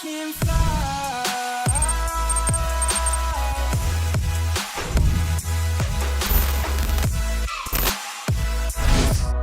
can fly.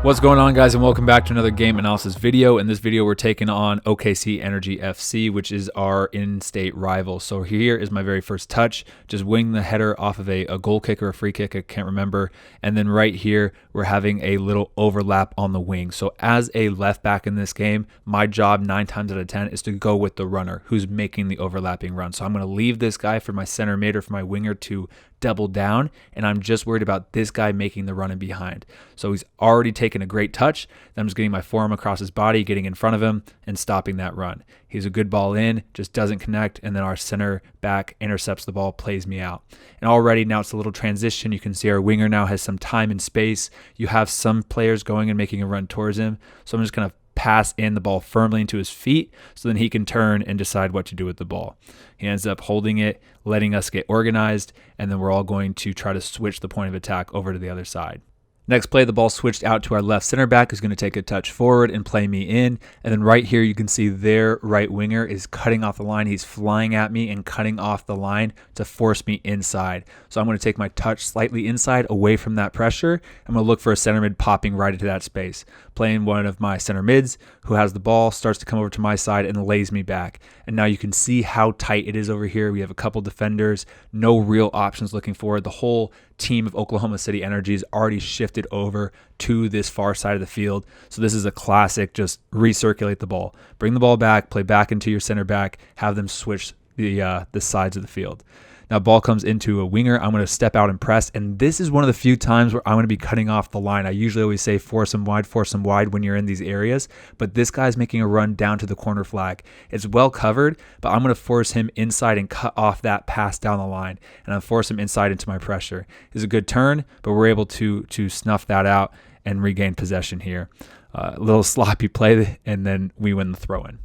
What's going on, guys, and welcome back to another game analysis video. In this video, we're taking on OKC Energy FC, which is our in-state rival. So here is my very first touch, just wing the header off of a goal kick or a free kick, I can't remember. And then right here, we're having a little overlap on the wing. So as a left back in this game, my job 9 times out of 10 is to go with the runner who's making the overlapping run. So I'm going to leave this guy for my center mid or for my winger to double down, and I'm just worried about this guy making the run in behind. So he's already taken a great touch. Then I'm just getting my forearm across his body, getting in front of him, and stopping that run. He's a good ball in, just doesn't connect, and then our center back intercepts the ball, plays me out. And already now it's a little transition. You can see our winger now has some time and space. You have some players going and making a run towards him. So I'm just going to pass in the ball firmly into his feet so then he can turn and decide what to do with the ball. He ends up holding it, letting us get organized, and then we're all going to try to switch the point of attack over to the other side. Next play, the ball switched out to our left center back, who's going to take a touch forward and play me in. And then right here, you can see their right winger is cutting off the line. He's flying at me and cutting off the line to force me inside. So I'm going to take my touch slightly inside, away from that pressure. I'm going to look for a center mid popping right into that space. Playing one of my center mids who has the ball, starts to come over to my side and lays me back. And now you can see how tight it is over here. We have a couple defenders, no real options looking forward. The whole team of Oklahoma City Energy is already shifted over to this far side of the field. So this is a classic, just recirculate the ball, bring the ball back, play back into your center back, have them switch the sides of the field. Now ball comes into a winger. I'm going to step out and press, and this is one of the few times where I'm going to be cutting off the line. I usually always say force them wide when you're in these areas, but this guy's making a run down to the corner flag. It's well covered, but I'm going to force him inside and cut off that pass down the line, and I'll force him inside into my pressure. It's a good turn, but we're able to snuff that out and regain possession here. A little sloppy play, and then we win the throw-in.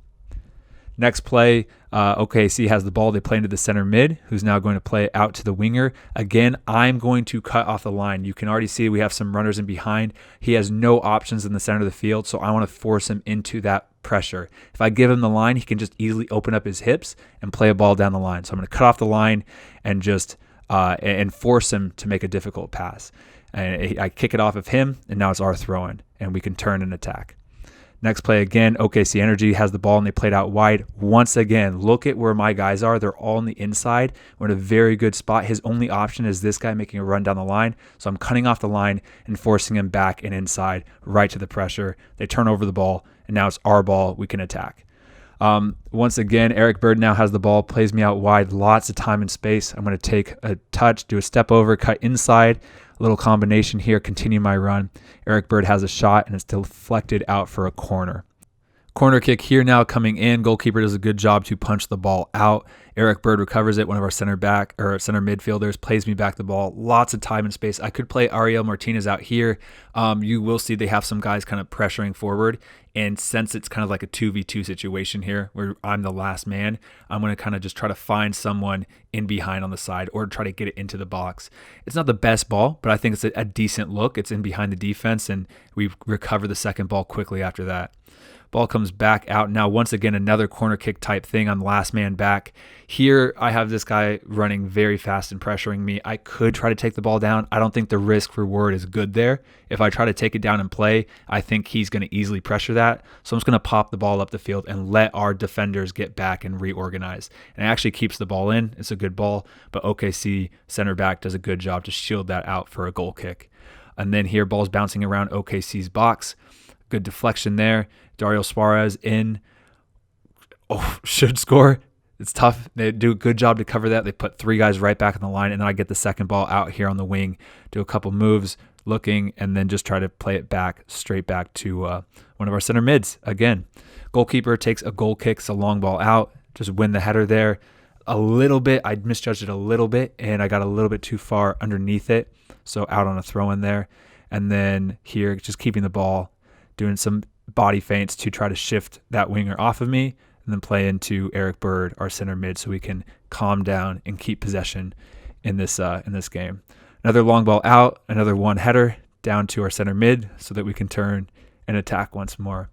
Next play, OKC has the ball. They play into the center mid, who's now going to play out to the winger. Again, I'm going to cut off the line. You can already see we have some runners in behind. He has no options in the center of the field, so I want to force him into that pressure. If I give him the line, he can just easily open up his hips and play a ball down the line. So I'm going to cut off the line and just and force him to make a difficult pass. And I kick it off of him, and now it's our throw-in, and we can turn and attack. Next play again, OKC Energy has the ball and they played out wide. Once again, look at where my guys are. They're all on the inside. We're in a very good spot. His only option is this guy making a run down the line. So I'm cutting off the line and forcing him back and inside right to the pressure. They turn over the ball, and now it's our ball. We can attack. Once again, Eric Bird now has the ball, plays me out wide, lots of time and space. I'm going to take a touch, do a step over, cut inside. A little combination here, continue my run. Eric Bird has a shot, and it's deflected out for a corner. Corner kick here now coming in. Goalkeeper does a good job to punch the ball out. Eric Bird recovers it. One of our center midfielders plays me back the ball. Lots of time and space. I could play Ariel Martinez out here. You will see they have some guys kind of pressuring forward. And since it's kind of like a 2v2 situation here where I'm the last man, I'm going to kind of just try to find someone in behind on the side or try to get it into the box. It's not the best ball, but I think it's a decent look. It's in behind the defense, and we recover the second ball quickly after that. Ball comes back out. Now, once again, another corner kick type thing. I'm last man back. Here, I have this guy running very fast and pressuring me. I could try to take the ball down. I don't think the risk reward is good there. If I try to take it down and play, I think he's going to easily pressure that. So I'm just going to pop the ball up the field and let our defenders get back and reorganize. And it actually keeps the ball in. It's a good ball, but OKC center back does a good job to shield that out for a goal kick. And then here, ball's bouncing around OKC's box. Good deflection there. Dario Suarez in. Oh, should score. It's tough. They do a good job to cover that. They put 3 guys right back on the line, and then I get the second ball out here on the wing, do a couple moves, looking, and then just try to play it back, straight back to one of our center mids. Again, goalkeeper takes a goal kick, it's a long ball out, just win the header there. A little bit, I misjudged it a little bit, and I got a little bit too far underneath it, so out on a throw in there. And then here, just keeping the ball, doing some body feints to try to shift that winger off of me, and then play into Eric Bird, our center mid, so we can calm down and keep possession in this game. Another long ball out, another one header down to our center mid so that we can turn and attack once more.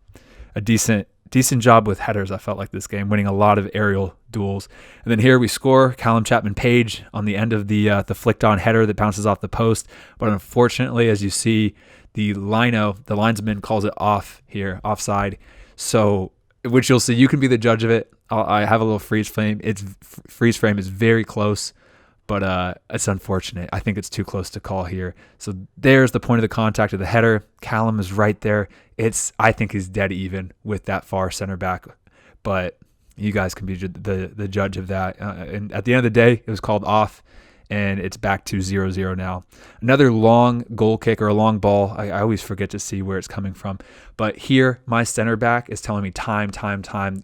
A decent decent job with headers. I felt like this game, winning a lot of aerial duels. And then here we score Callum Chapman-Page on the end of the flicked on header that bounces off the post. But unfortunately, as you see, the linesman calls it off here, offside. So, which you'll see, you can be the judge of it. I have a little freeze frame. Freeze frame is very close, but it's unfortunate. I think it's too close to call here. So there's the point of the contact of the header. Callum is right there. I think he's dead even with that far center back, but you guys can be the judge of that. And at the end of the day, it was called off, and it's back to 0-0 now. Another long goal kick or a long ball. I always forget to see where it's coming from. But here, my center back is telling me time.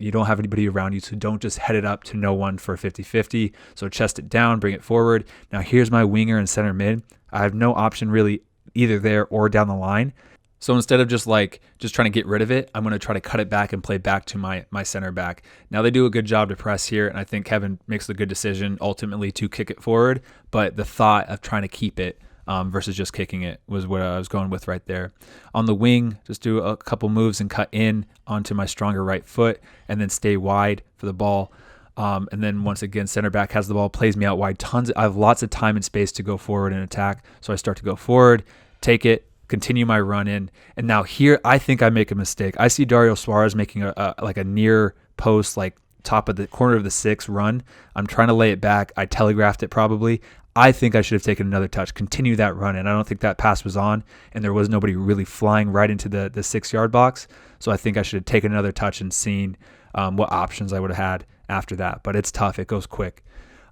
You don't have anybody around you, so don't just head it up to no one for 50-50. So chest it down, bring it forward. Now here's my winger and center mid. I have no option really either there or down the line. So instead of just trying to get rid of it, I'm going to try to cut it back and play back to my center back. Now they do a good job to press here, and I think Kevin makes the good decision ultimately to kick it forward. But the thought of trying to keep it versus just kicking it was what I was going with right there. On the wing, just do a couple moves and cut in onto my stronger right foot, and then stay wide for the ball. And then once again, center back has the ball, plays me out wide. I have lots of time and space to go forward and attack, so I start to go forward, take it, continue my run in. And now here, I think I make a mistake. I see Dario Suarez making a near post, like top of the corner of the 6 run. I'm trying to lay it back. I telegraphed it probably. I think I should have taken another touch, continue that run. And I don't think that pass was on, and there was nobody really flying right into the 6-yard box. So I think I should have taken another touch and seen what options I would have had after that. But it's tough. It goes quick.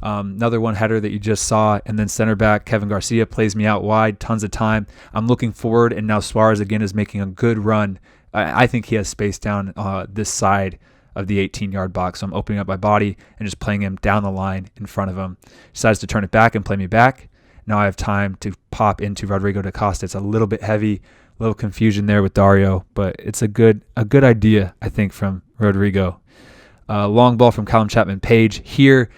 Another one header that you just saw, and then center back Kevin Garcia plays me out wide, tons of time. I'm looking forward, and now Suarez again is making a good run. I think he has space down this side of the 18-yard box, so I'm opening up my body and just playing him down the line in front of him. Decides to turn it back and play me back. Now I have time to pop into Rodrigo da Costa. It's a little bit heavy, a little confusion there with Dario, but it's a good idea, I think, from Rodrigo. Long ball from Callum Chapman-Page here.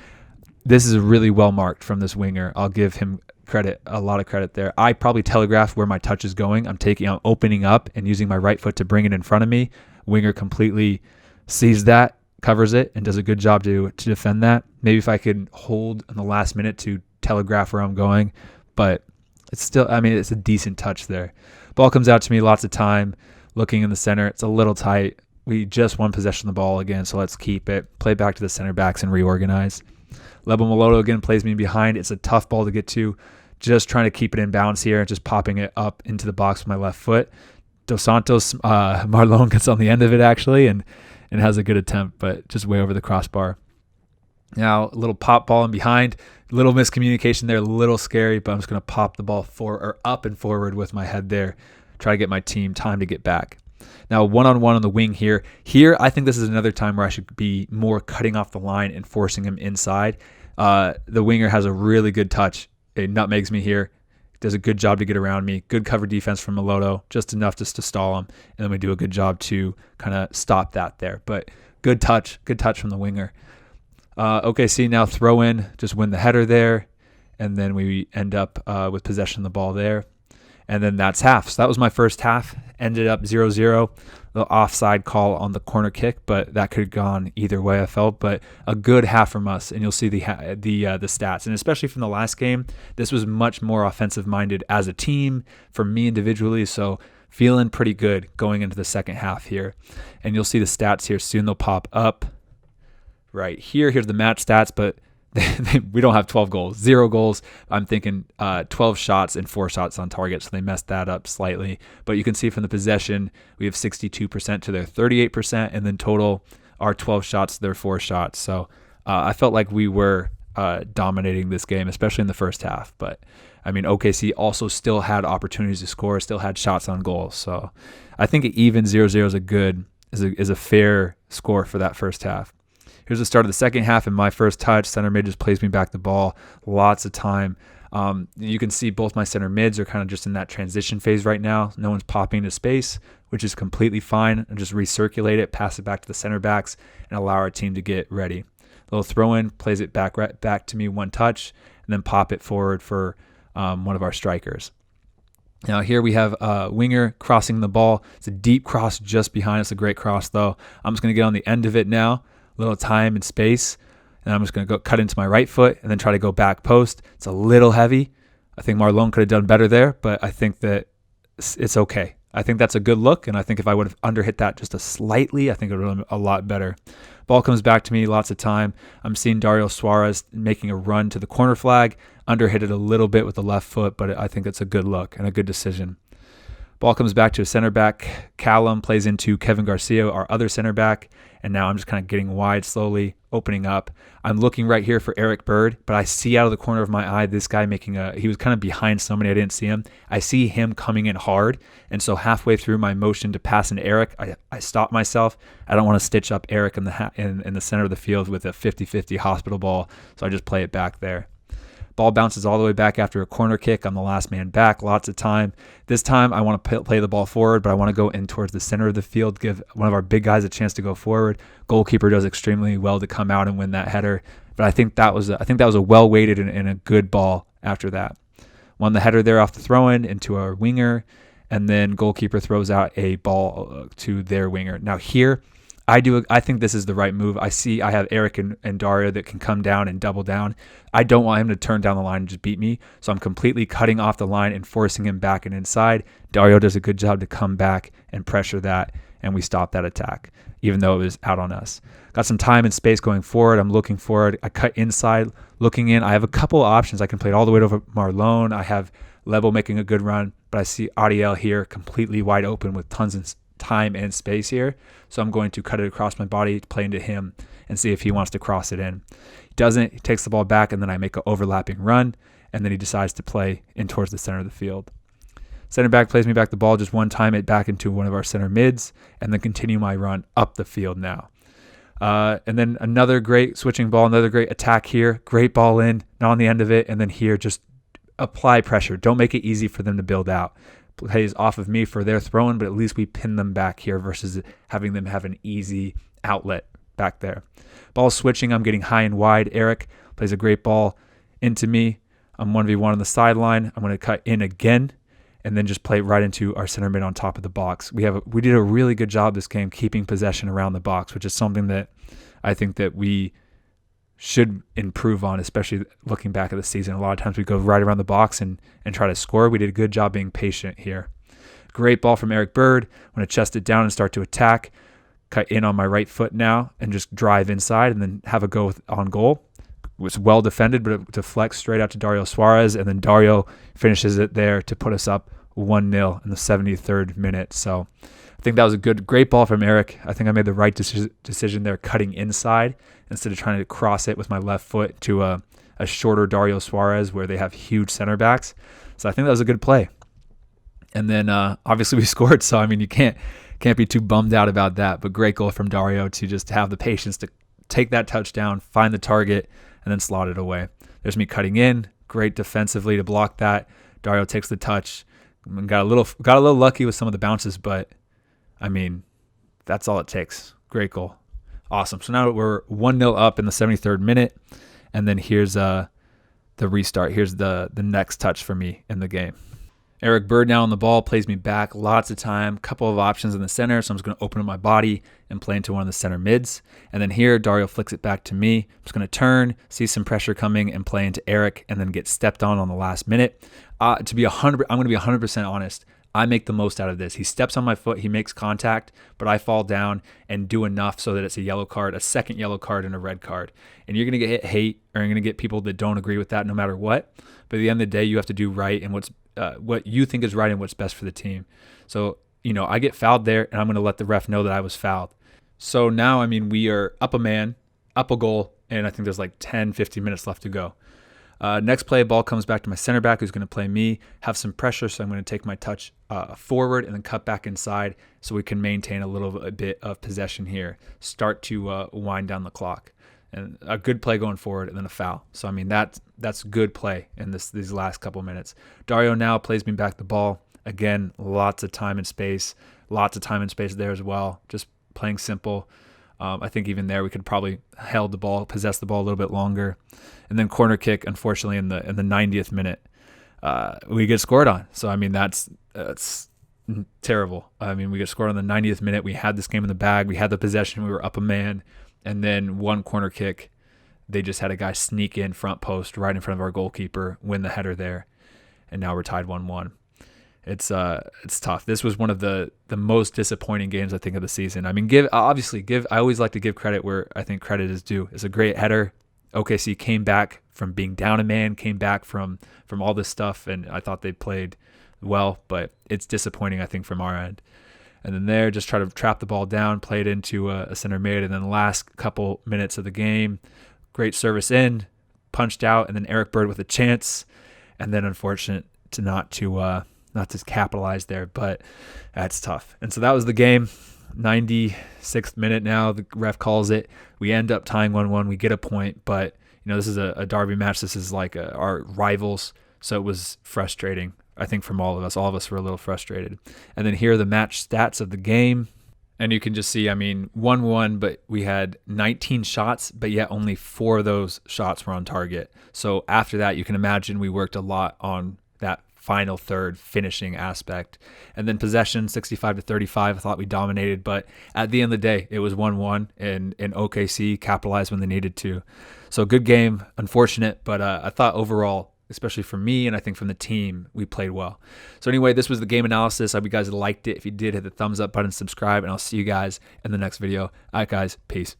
This is really well marked from this winger. I'll give him credit, a lot of credit there. I probably telegraphed where my touch is going. I'm opening up and using my right foot to bring it in front of me. Winger completely sees that, covers it, and does a good job to defend that. Maybe if I could hold in the last minute to telegraph where I'm going, but it's still, it's a decent touch there. Ball comes out to me, lots of time, looking in the center. It's a little tight. We just won possession of the ball again, so let's keep it. Play back to the center backs and reorganize. Lebo Moloto again plays me behind. It's a tough ball to get to. Just trying to keep it in bounds here, just popping it up into the box with my left foot. Dos Santos, Marlon gets on the end of it actually and has a good attempt, but just way over the crossbar. Now, a little pop ball in behind. Little miscommunication there, a little scary, but I'm just going to pop the ball up and forward with my head there. Try to get my team time to get back. Now, one-on-one on the wing here. Here, I think this is another time where I should be more cutting off the line and forcing him inside. The winger has a really good touch. It nutmegs me here. Does a good job to get around me. Good cover defense from Moloto, just enough just to stall him. And then we do a good job to kind of stop that there. But good touch from the winger. OKC now throw in, just win the header there. And then we end up with possession of the ball there. And then that's half. So that was my first half. Ended up 0-0. The offside call on the corner kick, but that could have gone either way, I felt. But a good half from us, and you'll see the stats. And especially from the last game, this was much more offensive-minded as a team, for me individually. So feeling pretty good going into the second half here. And you'll see the stats here soon. They'll pop up right here. Here's the match stats, but we don't have 12 goals, 0 goals. I'm thinking 12 shots and 4 shots on target, so they messed that up slightly. But you can see from the possession, we have 62% to their 38%, and then total our 12 shots to their 4 shots. So I felt like we were dominating this game, especially in the first half. But OKC also still had opportunities to score, still had shots on goal. So I think even 0-0 is a fair score for that first half. Here's the start of the second half, and my first touch. Center mid just plays me back the ball. Lots of time. You can see both my center mids are kind of just in that transition phase right now. No one's popping into space, which is completely fine. And just recirculate it, pass it back to the center backs, and allow our team to get ready. Little throw in, plays it back to me, one touch, and then pop it forward for one of our strikers. Now here we have a winger crossing the ball. It's a deep cross just behind us. A great cross though. I'm just going to get on the end of it now. A little time and space. And I'm just going to go cut into my right foot and then try to go back post. It's a little heavy. I think Marlon could have done better there, but I think that it's okay. I think that's a good look, and I think if I would have underhit that just a slightly, I think it would have been a lot better. Ball comes back to me, lots of time. I'm seeing Dario Suarez making a run to the corner flag, underhit it a little bit with the left foot, but I think it's a good look and a good decision. Ball comes back to a center back. Callum plays into Kevin Garcia, our other center back, and now I'm just kind of getting wide slowly, opening up. I'm looking right here for Eric Bird, but I see out of the corner of my eye this guy he was kind of behind somebody. I didn't see him. I see him coming in hard, and so halfway through my motion to pass into Eric, I stop myself. I don't want to stitch up Eric in the center of the field with a 50-50 hospital ball, so I just play it back there. Ball bounces all the way back after a corner kick. I'm the last man back, lots of time. This time I want to play the ball forward, but I want to go in towards the center of the field, give one of our big guys a chance to go forward. Goalkeeper does extremely well to come out and win that header, but I think that was a well-weighted and a good ball after that. Won the header there off the throw-in into our winger, and then goalkeeper throws out a ball to their winger. Now here, I think this is the right move. I have Eric and Dario that can come down and double down. I don't want him to turn down the line and just beat me, so I'm completely cutting off the line and forcing him back and inside. Dario does a good job to come back and pressure that, and we stop that attack, even though it was out on us. Got some time and space going forward. I'm looking forward. I cut inside, looking in. I have a couple of options. I can play it all the way over Marlon. I have Lebo making a good run, but I see Ariel here completely wide open with tons of time and space here, so I'm going to cut it across my body, play into him, and see if he wants to cross it in. He doesn't. He takes the ball back, and then I make an overlapping run, and then he decides to play in towards the center of the field. Center back plays me back the ball just one time, it back into one of our center mids, and then continue my run up the field now. And then another great switching ball, another great attack here, great ball in, not on the end of it, and then here just apply pressure. Don't make it easy for them to build out. Plays off of me for their throw-in, but at least we pin them back here versus having them have an easy outlet back there. Ball switching, I'm getting high and wide. Eric plays a great ball into me. I'm 1v1 on the sideline. I'm going to cut in again and then just play right into our center mid on top of the box. We did a really good job this game keeping possession around the box, which is something that I think that we should improve on, especially looking back at the season. A lot of times we go right around the box and try to score. We did a good job being patient here. Great ball from Eric Bird. I'm going to chest it down and start to attack. Cut in on my right foot now and just drive inside and then have a go on goal. It was well defended, but it deflects straight out to Dario Suarez, and then Dario finishes it there to put us up 1-0 in the 73rd minute. So I think that was a great ball from Eric. I think I made the right decision there, cutting inside instead of trying to cross it with my left foot to a shorter Dario Suarez where they have huge center backs. So I think that was a good play. And then obviously we scored, so I mean you can't be too bummed out about that. But great goal from Dario to just have the patience to take that touchdown, find the target, and then slot it away. There's me cutting in, great defensively to block that. Dario takes the touch. Got a little lucky with some of the bounces, but I mean that's all it takes. Great goal. Awesome. So now we're 1-0 up in the 73rd minute, and then here's the restart. Here's the next touch for me in the game. Eric Bird now on the ball, plays me back, lots of time, couple of options in the center, so I'm just going to open up my body and play into one of the center mids. And then here, Dario flicks it back to me. I'm just going to turn, see some pressure coming, and play into Eric, and then get stepped on the last minute. I'm going to be 100% honest. I make the most out of this. He steps on my foot, he makes contact, but I fall down and do enough so that it's a yellow card, a second yellow card, and a red card. And you're going to get hate, or you're going to get people that don't agree with that no matter what. But at the end of the day, you have to do right and what you think is right and what's best for the team. So, I get fouled there, and I'm going to let the ref know that I was fouled. So now, we are up a man, up a goal, and I think there's like 10, 15 minutes left to go. Next play, ball comes back to my center back who's going to play me, have some pressure, so I'm going to take my touch forward and then cut back inside so we can maintain a bit of possession here, start to wind down the clock. And a good play going forward and then a foul. So, that's good play in these last couple minutes. Dario now plays me back the ball. Again, lots of time and space there as well. Just playing simple. I think even there we could probably possess the ball a little bit longer. And then corner kick, unfortunately, in the 90th minute. we get scored on. So I mean that's terrible. I mean, we get scored on the 90th minute. We had this game in the bag. We had the possession. We were up a man, and then one corner kick. They just had a guy sneak in front post right in front of our goalkeeper, win the header there, and now we're tied 1-1. It's tough. This was one of the most disappointing games I think of the season. I mean, I always like to give credit where I think credit is due. It's a great header. OKC came back from being down a man, came back from all this stuff, and I thought they played well, but it's disappointing I think from our end. And then there, just try to trap the ball down, play it into a center mid, and then the last couple minutes of the game, great service in, punched out, and then Eric Bird with a chance, and then unfortunate to not to capitalize there, but that's tough. And so that was the game. 96th minute now, the ref calls it. We end up tying 1-1. We get a point, but this is a derby match. This is like our rivals, so it was frustrating, I think, from all of us. All of us were a little frustrated. And then here are the match stats of the game. And you can just see, 1-1, but we had 19 shots, but yet only 4 of those shots were on target. So after that, you can imagine we worked a lot on that final third finishing aspect. And then possession, 65-35, I thought we dominated, but at the end of the day, it was 1-1, and OKC capitalized when they needed to. So good game, unfortunate, but I thought overall, especially from me and I think from the team, we played well. So anyway, this was the game analysis. I hope you guys liked it. If you did, hit the thumbs up button, subscribe, and I'll see you guys in the next video. All right, guys, peace.